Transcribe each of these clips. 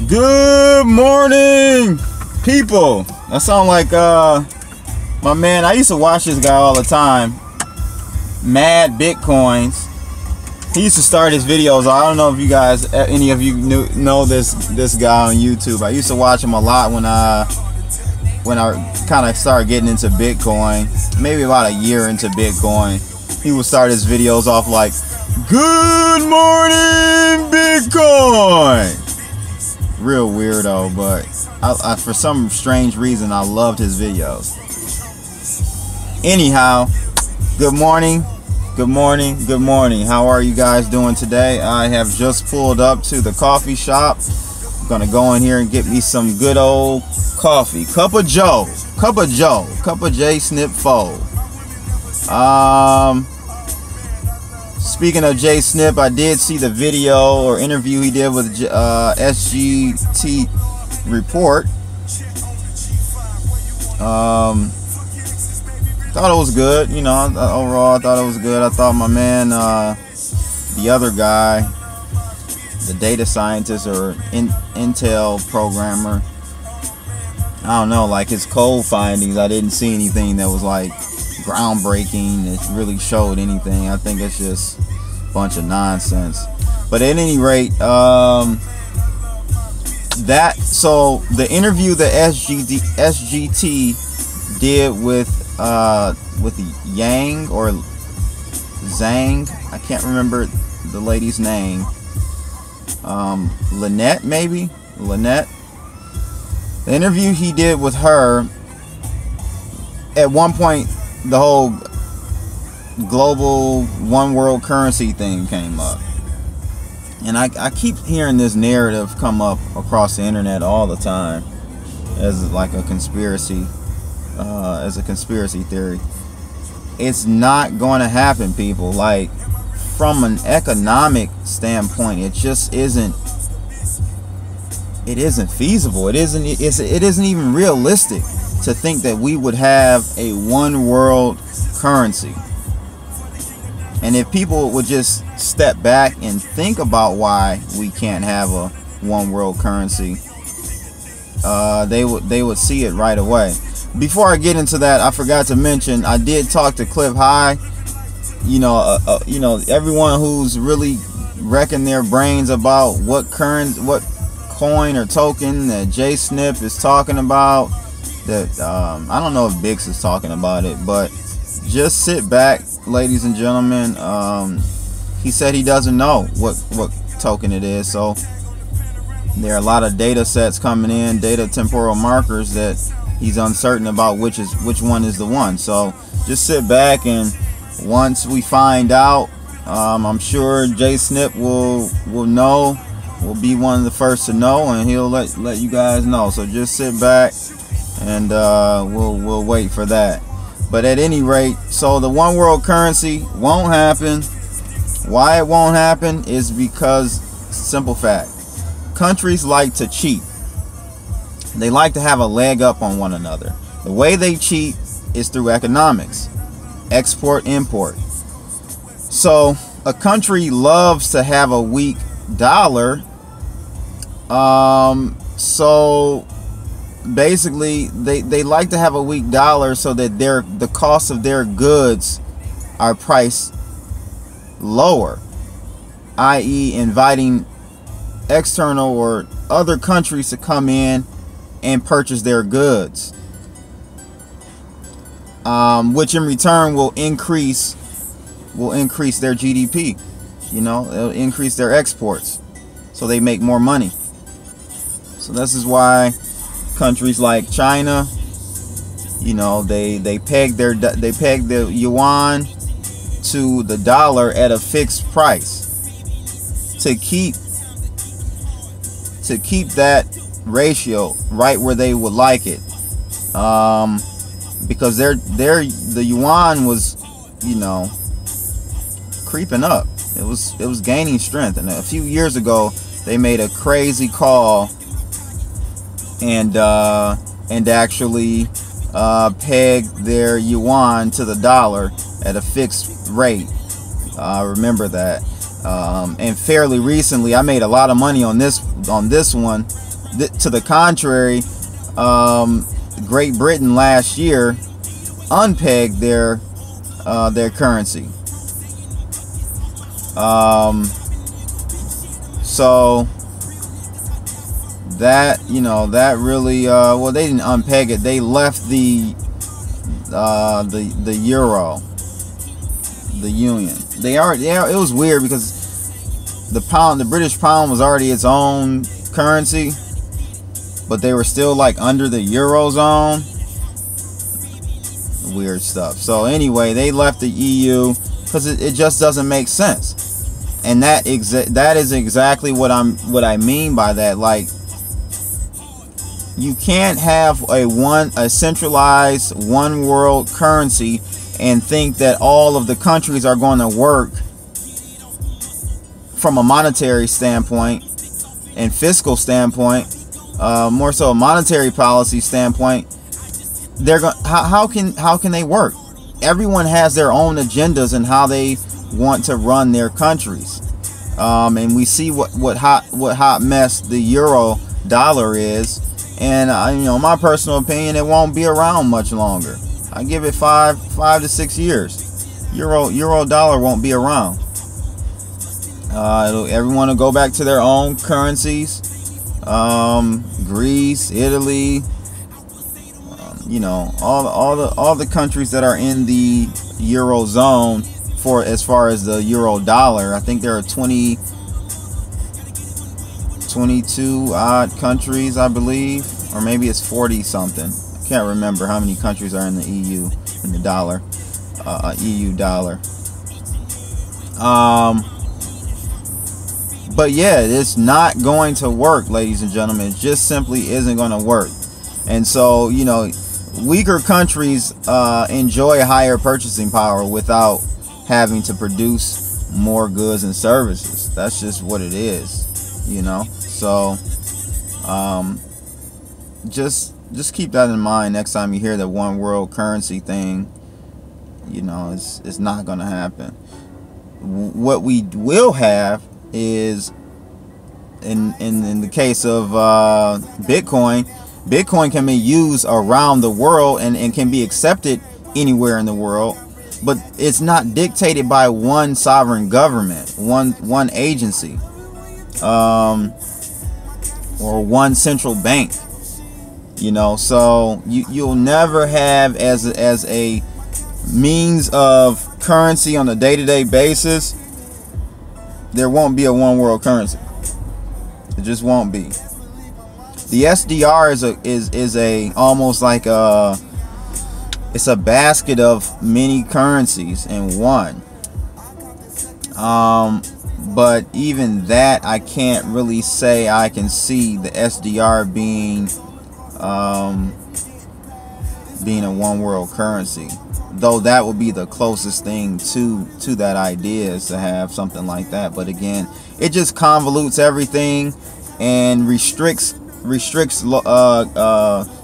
Good morning, people. That sound like my man. I used to watch this guy all the time, Mad Bitcoins. He used to start his videos. I don't know if you guys, any of you know this guy on YouTube. I used to watch him a lot when I kind of started getting into Bitcoin. Maybe about a year into Bitcoin, he would start his videos off like, "Good morning, Bitcoin." Real weirdo, but I for some strange reason I loved his videos. Anyhow, good morning, good morning, good morning. How are you guys doing today? I have just pulled up to the coffee shop. I'm gonna go in here and get me some good old coffee. Cup of J Snip Fold. Speaking of J Snip, I did see the video or interview he did with SGT Report. Thought it was good, you know. Overall, I thought it was good. I thought my man, the other guy, the data scientist or Intel programmer, I don't know, like his code findings, I didn't see anything that was like groundbreaking. It really showed anything. I think it's just a bunch of nonsense. But at any rate, so the interview that SGT did with Yang or Zhang, I can't remember the lady's name. Lynette, maybe Lynette. The interview he did with her, at one point the whole global one world currency thing came up, and I keep hearing this narrative come up across the internet all the time as like a conspiracy, as a conspiracy theory. It's not going to happen, people. Like, from an economic standpoint, it just isn't. It isn't feasible. It isn't even realistic to think that we would have a one world currency. And if people would just step back and think about why we can't have a one world currency, they would see it right away. Before I get into that, I forgot to mention, I did talk to Clif. You know, everyone who's really wrecking their brains about what coin or token that J Snip is talking about, that I don't know if Bix is talking about it, but just sit back, ladies and gentlemen. He said he doesn't know what token it is, so there are a lot of data sets coming in, data temporal markers, that he's uncertain about which one is the one. So just sit back, and once we find out, I'm sure J Snip will know, will be one of the first to know, and he'll let you guys know. So just sit back, and we'll wait for that. But at any rate, so the one world currency won't happen. Why it won't happen is because, simple fact, countries like to cheat. They like to have a leg up on one another. The way they cheat is through economics, export, import. So a country loves to have a weak dollar. So basically they like to have a weak dollar so that the cost of their goods are priced lower, i.e. inviting external or other countries to come in and purchase their goods, which in return will increase their GDP. You know, it'll increase their exports, so they make more money. So this is why countries like China, you know, they peg the yuan to the dollar at a fixed price to keep that ratio right where they would like it, because the yuan was, you know, creeping up. It was gaining strength, and a few years ago they made a crazy call and actually pegged their yuan to the dollar at a fixed rate. Remember that. And fairly recently, I made a lot of money on this one to the contrary, Great Britain last year unpegged their currency. So that, that really, well, they didn't unpeg it. They left the euro, the union. It was weird because the British pound was already its own currency, but they were still like under the eurozone. Weird stuff. So anyway, they left the EU because it just doesn't make sense, and that is exactly what I mean by that. Like, you can't have a centralized one world currency and think that all of the countries are going to work from a monetary standpoint and fiscal standpoint, more so a monetary policy standpoint. How can they work? Everyone has their own agendas and how they want to run their countries, and we see what hot mess the euro dollar is. And my personal opinion, it won't be around much longer. I give it five to 6 years. Euro dollar won't be around. Everyone will go back to their own currencies. Greece, Italy, all the countries that are in the eurozone, for as far as the euro dollar. I think there are 22 odd countries, I believe, or maybe it's 40 something. I can't remember how many countries are in the EU in the dollar, EU dollar. But yeah, it's not going to work, ladies and gentlemen. It just simply isn't going to work. And so, weaker countries enjoy higher purchasing power without having to produce more goods and services. That's just what it is, So just keep that in mind next time you hear the one world currency thing. It's not going to happen. What we will have is, in the case of Bitcoin can be used around the world and can be accepted anywhere in the world, but it's not dictated by one sovereign government, one agency, or one central bank. So you'll never have as a means of currency on a day-to-day basis. There won't be a one world currency. It just won't be. The SDR is a almost like it's a basket of many currencies in one. But even that, I can't really say I can see the SDR being a one world currency. Though that would be the closest thing to that idea, is to have something like that. But again, it just convolutes everything and restricts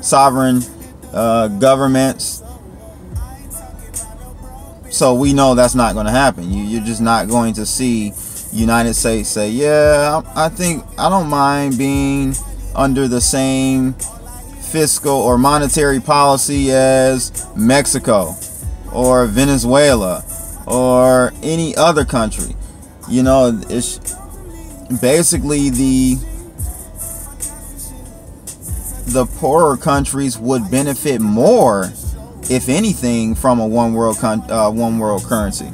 sovereign governments. So we know that's not going to happen. You're just not going to see United States say, yeah, I don't mind being under the same fiscal or monetary policy as Mexico or Venezuela or any other country. It's basically the poorer countries would benefit more, if anything, from a one world currency,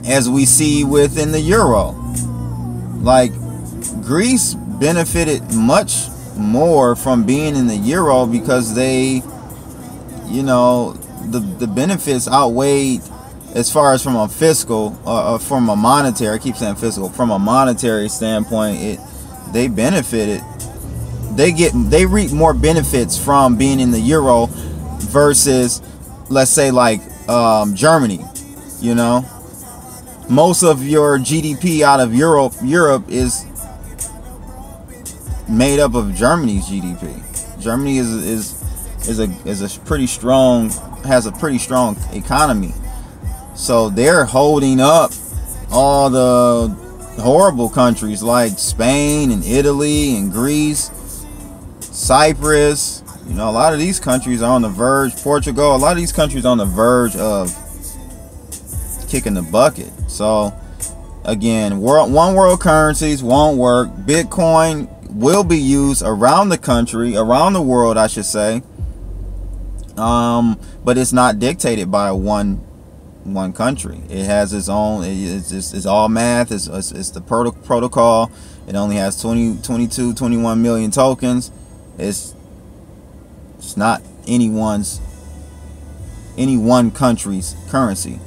as we see within the euro. Like, Greece benefited much more from being in the euro because they, the benefits outweighed, as far as from a fiscal, from a monetary, I keep saying fiscal, from a monetary standpoint, they benefited. They reap more benefits from being in the euro versus, let's say, like Germany. Most of your GDP out of Europe is made up of Germany's GDP. Germany is a pretty strong, has a pretty strong economy. So they're holding up all the horrible countries like Spain and Italy and Greece Cyprus, you know, a lot of these countries are on the verge. Portugal, a lot of these countries are on the verge of kicking the bucket. So again, one world currencies won't work. Bitcoin will be used around the country, around the world, I should say. But it's not dictated by one country. It has its own. It's all math. It's the protocol. It only has 21 million tokens. It's not any one country's currency,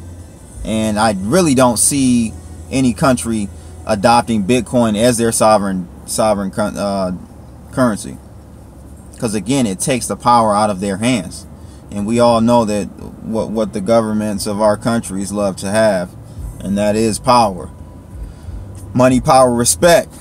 and I really don't see any country adopting Bitcoin as their sovereign currency, because again, it takes the power out of their hands, and we all know that what the governments of our countries love to have, and that is power, money, power, respect.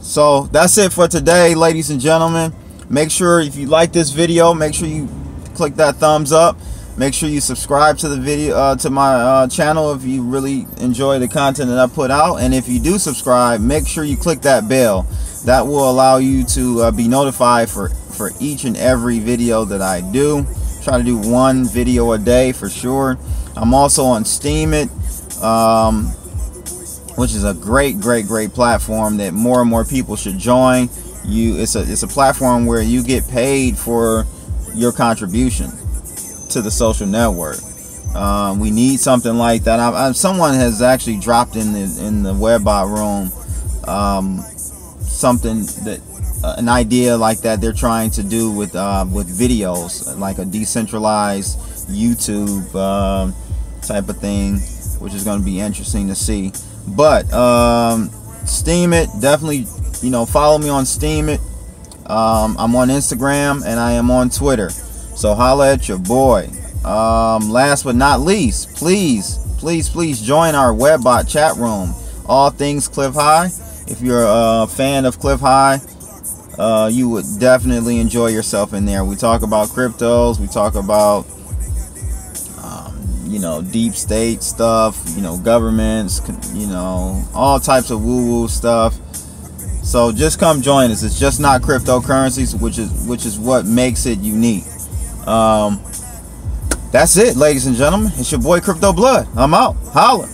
So that's it for today, ladies and gentlemen. Make sure, if you like this video, make sure you click that thumbs up. Make sure you subscribe to the video, to my channel, if you really enjoy the content that I put out. And if you do subscribe, make sure you click that bell. That will allow you to be notified for each and every video that I do. Try to do one video a day for sure. I'm also on Steemit, which is a great platform that more and more people should join. It's a platform where you get paid for your contribution to the social network. We need something like that. Someone has actually dropped in the Webbot room something that an idea like that they're trying to do with videos, like a decentralized YouTube type of thing, which is going to be interesting to see. But Steemit, definitely, you know, follow me on Steemit. I'm on Instagram and I am on Twitter, so holla at your boy. Last but not least, please join our Webbot chat room, all things Clif High. If you're a fan of Clif High, you would definitely enjoy yourself in there. We talk about cryptos, we talk about you know, deep state stuff, you know, governments, you know, all types of woo-woo stuff. So just come join us. It's just not cryptocurrencies, which is what makes it unique. That's it, ladies and gentlemen. It's your boy Crypto Blood. I'm out. Holla.